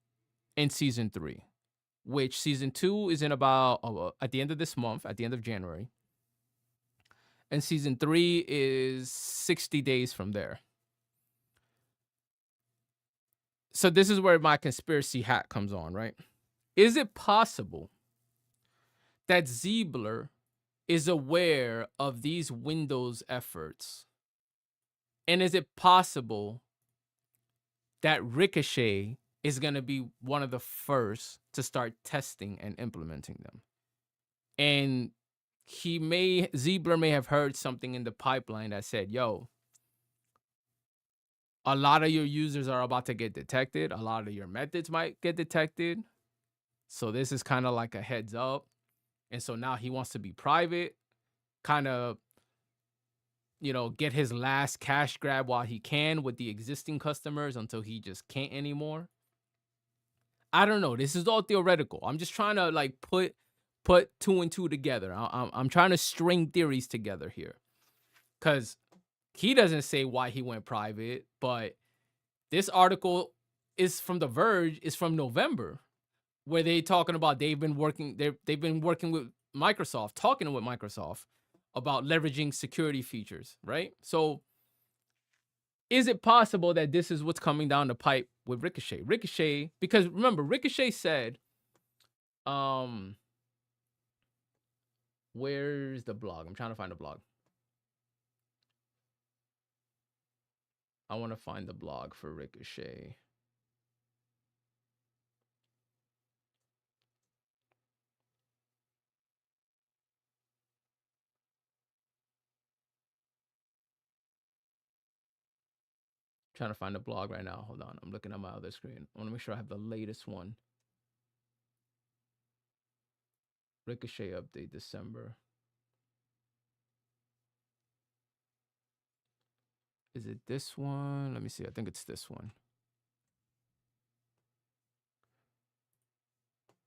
and Season 3, which Season 2 is in about at the end of this month, at the end of January. And Season 3 is 60 days from there. So this is where my conspiracy hat comes on, right? Is it possible that Ziebler is aware of these Windows efforts? And is it possible that Ricochet is going to be one of the first to start testing and implementing them? And Ziebler may have heard something in the pipeline that said, yo, a lot of your users are about to get detected. A lot of your methods might get detected. So this is kind of like a heads up. And so now he wants to be private, kind of, get his last cash grab while he can with the existing customers until he just can't anymore. I don't know. This is all theoretical. I'm just trying to put 2 and 2 together. I'm trying to string theories together here, because he doesn't say why he went private, but this article is from The Verge, is from November, where they talking about they've been working with Microsoft, talking with Microsoft about leveraging security features, right? So is it possible that this is what's coming down the pipe with Ricochet? Ricochet, because remember, Ricochet said, where's the blog? I'm trying to find the blog. I want to find the blog for Ricochet. Trying to find the blog right now. Hold on. I'm looking at my other screen. I want to make sure I have the latest one. Ricochet update December. Is it this one? Let me see. I think it's this one.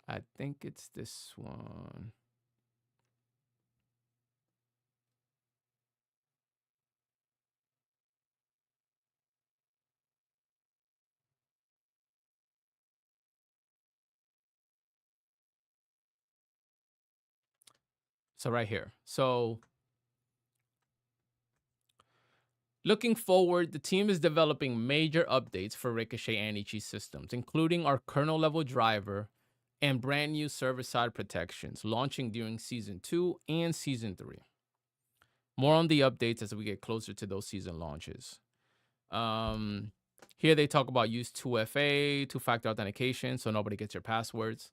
I think it's this one. So right here. So looking forward, the team is developing major updates for Ricochet anti-cheat systems, including our kernel level driver and brand new server-side protections launching during Season 2 and Season 3. More on the updates as we get closer to those season launches. Here they talk about use 2FA, two-factor authentication, so nobody gets your passwords.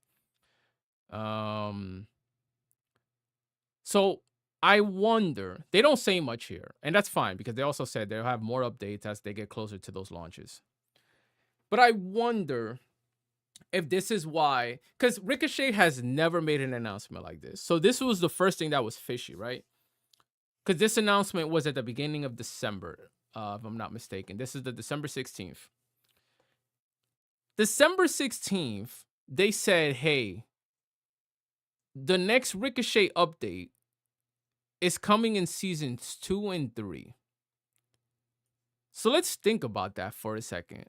So I wonder, they don't say much here, and that's fine because they also said they'll have more updates as they get closer to those launches. But I wonder if this is why, because Ricochet has never made an announcement like this. So this was the first thing that was fishy, right? Because this announcement was at the beginning of December, if I'm not mistaken. This is the December 16th. December 16th, they said, hey, the next Ricochet update is coming in seasons 2 and 3. So let's think about that for a second.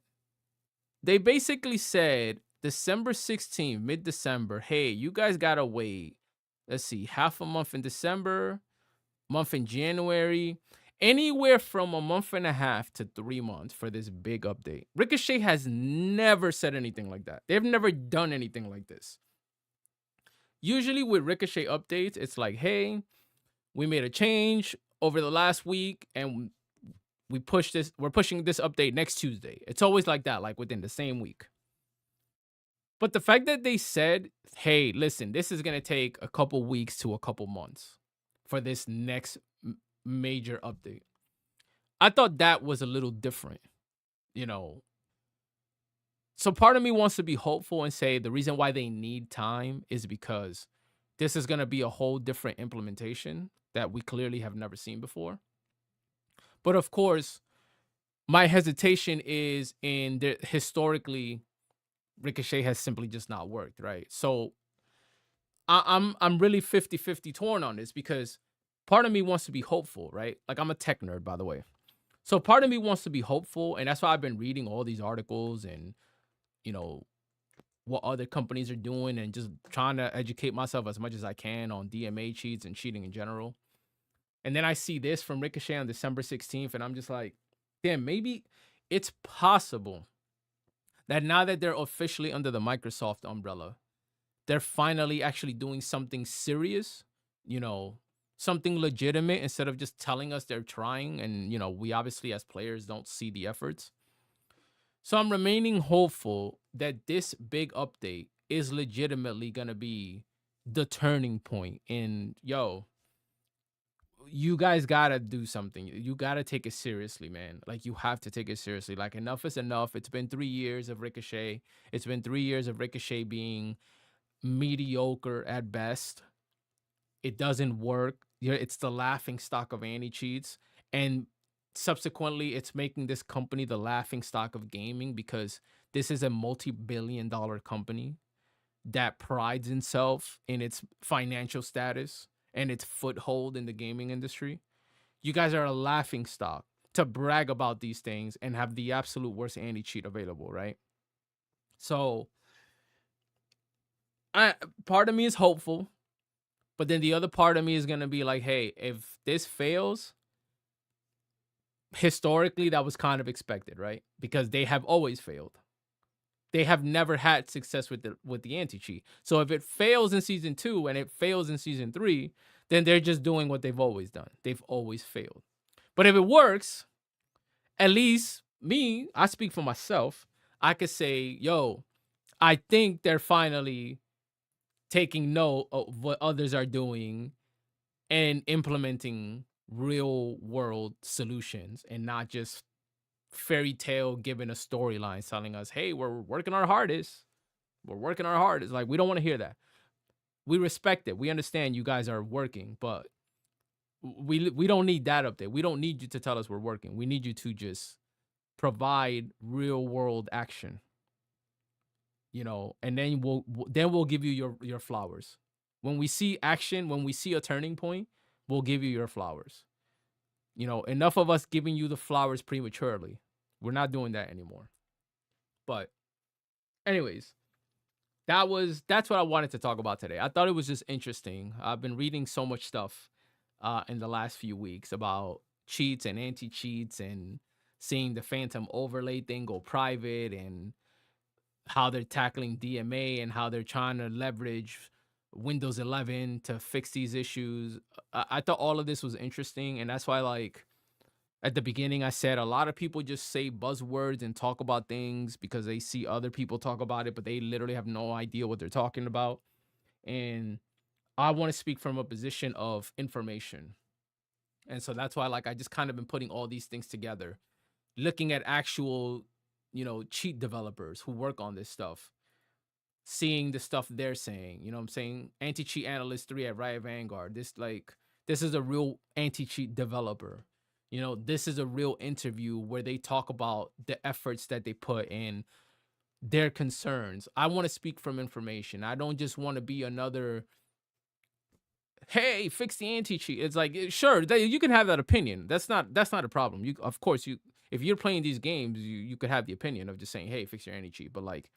They basically said December 16th, mid-December, hey, you guys gotta wait. Let's see, half a month in December, month in January, anywhere from a month and a half to 3 months for this big update. Ricochet has never said anything like that. They've never done anything like this. Usually with Ricochet updates, it's like, hey, we made a change over the last week and we're pushing this update next Tuesday. It's always like that, like within the same week. But the fact that they said, hey, listen, this is going to take a couple weeks to a couple months for this next major update. I thought that was a little different, you know. So part of me wants to be hopeful and say the reason why they need time is because this is going to be a whole different implementation that we clearly have never seen before. But of course, my hesitation is in the historically, Ricochet has simply just not worked, right? So I'm really 50-50 torn on this because part of me wants to be hopeful, right? Like I'm a tech nerd, by the way. So part of me wants to be hopeful, and that's why I've been reading all these articles and, you know, what other companies are doing and just trying to educate myself as much as I can on DMA cheats and cheating in general. And then I see this from Ricochet on December 16th, and I'm just like, damn, maybe it's possible that now that they're officially under the Microsoft umbrella, they're finally actually doing something serious, you know, something legitimate instead of just telling us they're trying. And, you know, we obviously as players don't see the efforts. So I'm remaining hopeful that this big update is legitimately going to be the turning point in, yo, you guys gotta do something. You gotta take it seriously, man. Like, you have to take it seriously. Like, enough is enough. It's been 3 years of Ricochet. It's been 3 years of Ricochet being mediocre at best. It doesn't work. It's the laughing stock of anti-cheats. And subsequently, it's making this company the laughing stock of gaming because this is a multi-billion-dollar company that prides itself in its financial status and its foothold in the gaming industry. You guys are a laughing stock to brag about these things and have the absolute worst anti-cheat available, right? So part of me is hopeful, but then the other part of me is going to be like, hey, if this fails, historically that was kind of expected, right? Because they have always failed. They have never had success with the anti-cheat. So if it fails in season 2 and it fails in season 3, then they're just doing what they've always done. They've always failed. But if it works, at least I speak for myself. I could say, yo, I think they're finally taking note of what others are doing and implementing real world solutions and not just fairy tale giving a storyline telling us, hey, we're working our hardest. We're working our hardest. Like, we don't want to hear that. We respect it. We understand you guys are working, but we don't need that update. We don't need you to tell us we're working. We need you to just provide real world action, and then we'll give you your flowers. When we see action, when we see a turning point, we'll give you your flowers. Enough of us giving you the flowers prematurely. We're not doing that anymore. But anyways, that's what I wanted to talk about today. I thought it was just interesting. I've been reading so much stuff in the last few weeks about cheats and anti-cheats and seeing the phantom overlay thing go private and how they're tackling DMA and how they're trying to leverage Windows 11 to fix these issues. I thought all of this was interesting, and that's why, like, at the beginning I said a lot of people just say buzzwords and talk about things because they see other people talk about it, but they literally have no idea what they're talking about. And I want to speak from a position of information. And so that's why, like, I just kind of been putting all these things together, looking at actual, cheat developers who work on this stuff, seeing the stuff they're saying. I'm saying? Anti-cheat analyst 3 at Riot Vanguard. This is a real anti-cheat developer. This is a real interview where they talk about the efforts that they put in, their concerns. I want to speak from information. I don't just want to be another, hey, fix the anti-cheat. It's like, sure, you can have that opinion. That's not a problem. Of course, if you're playing these games, you could have the opinion of just saying, hey, fix your anti-cheat. But, like,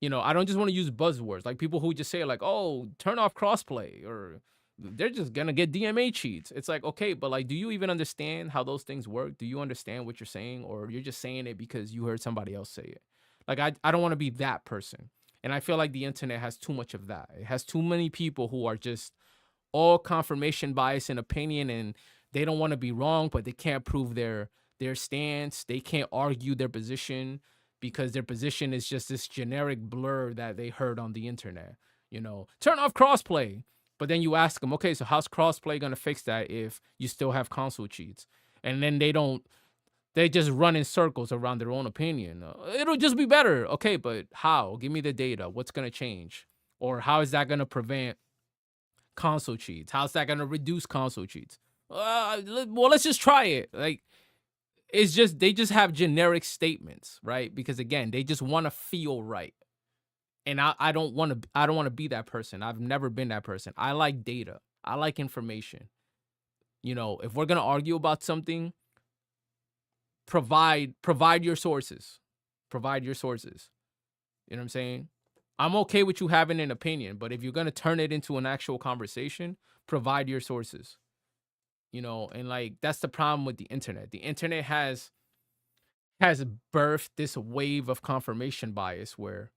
I don't just want to use buzzwords. Like, people who just say, like, oh, turn off crossplay, or they're just gonna get DMA cheats. It's like, okay, but, like, do you even understand how those things work? Do you understand what you're saying? Or you're just saying it because you heard somebody else say it? Like, I don't want to be that person. And I feel like the internet has too much of that. It has too many people who are just all confirmation bias and opinion, and they don't want to be wrong, but they can't prove their stance. They can't argue their position because their position is just this generic blur that they heard on the internet. Turn off crossplay. But then you ask them, okay, so how's crossplay going to fix that if you still have console cheats? And then they just run in circles around their own opinion. It'll just be better. Okay, but how? Give me the data. What's going to change? Or how is that going to prevent console cheats? How's that going to reduce console cheats? Well, let's just try it. Like, it's just, they just have generic statements, right? Because, again, they just want to feel right. And I don't want to be that person. I've never been that person. I like data. I like information. If we're going to argue about something, provide your sources. Provide your sources. You know what I'm saying? I'm okay with you having an opinion, but if you're going to turn it into an actual conversation, provide your sources. And, like, that's the problem with the internet. The internet has birthed this wave of confirmation bias where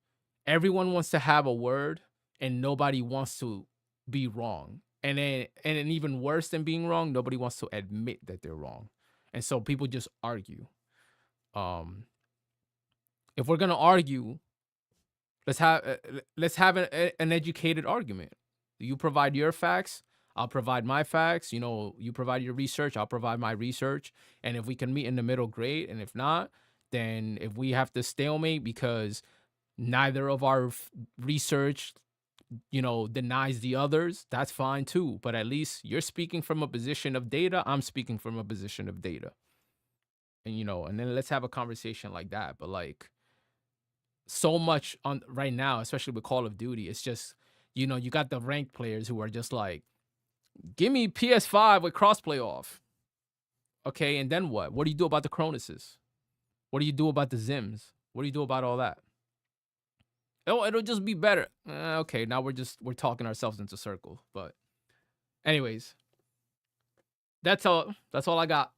everyone wants to have a word and nobody wants to be wrong. And then even worse than being wrong, nobody wants to admit that they're wrong. And so people just argue. If we're going to argue, let's have an educated argument. You provide your facts, I'll provide my facts. You provide your research, I'll provide my research. And if we can meet in the middle, great. And if not, then if we have to stalemate because neither of our research, denies the others, that's fine too. But at least you're speaking from a position of data. I'm speaking from a position of data. And then let's have a conversation like that. But, like, so much on right now, especially with Call of Duty, it's just, you got the ranked players who are just like, give me PS5 with crossplay off. Okay, and then what? What do you do about the Cronuses? What do you do about the Zims? What do you do about all that? Oh, it'll just be better. Okay, now we're talking ourselves into circles. But anyways, that's all I got.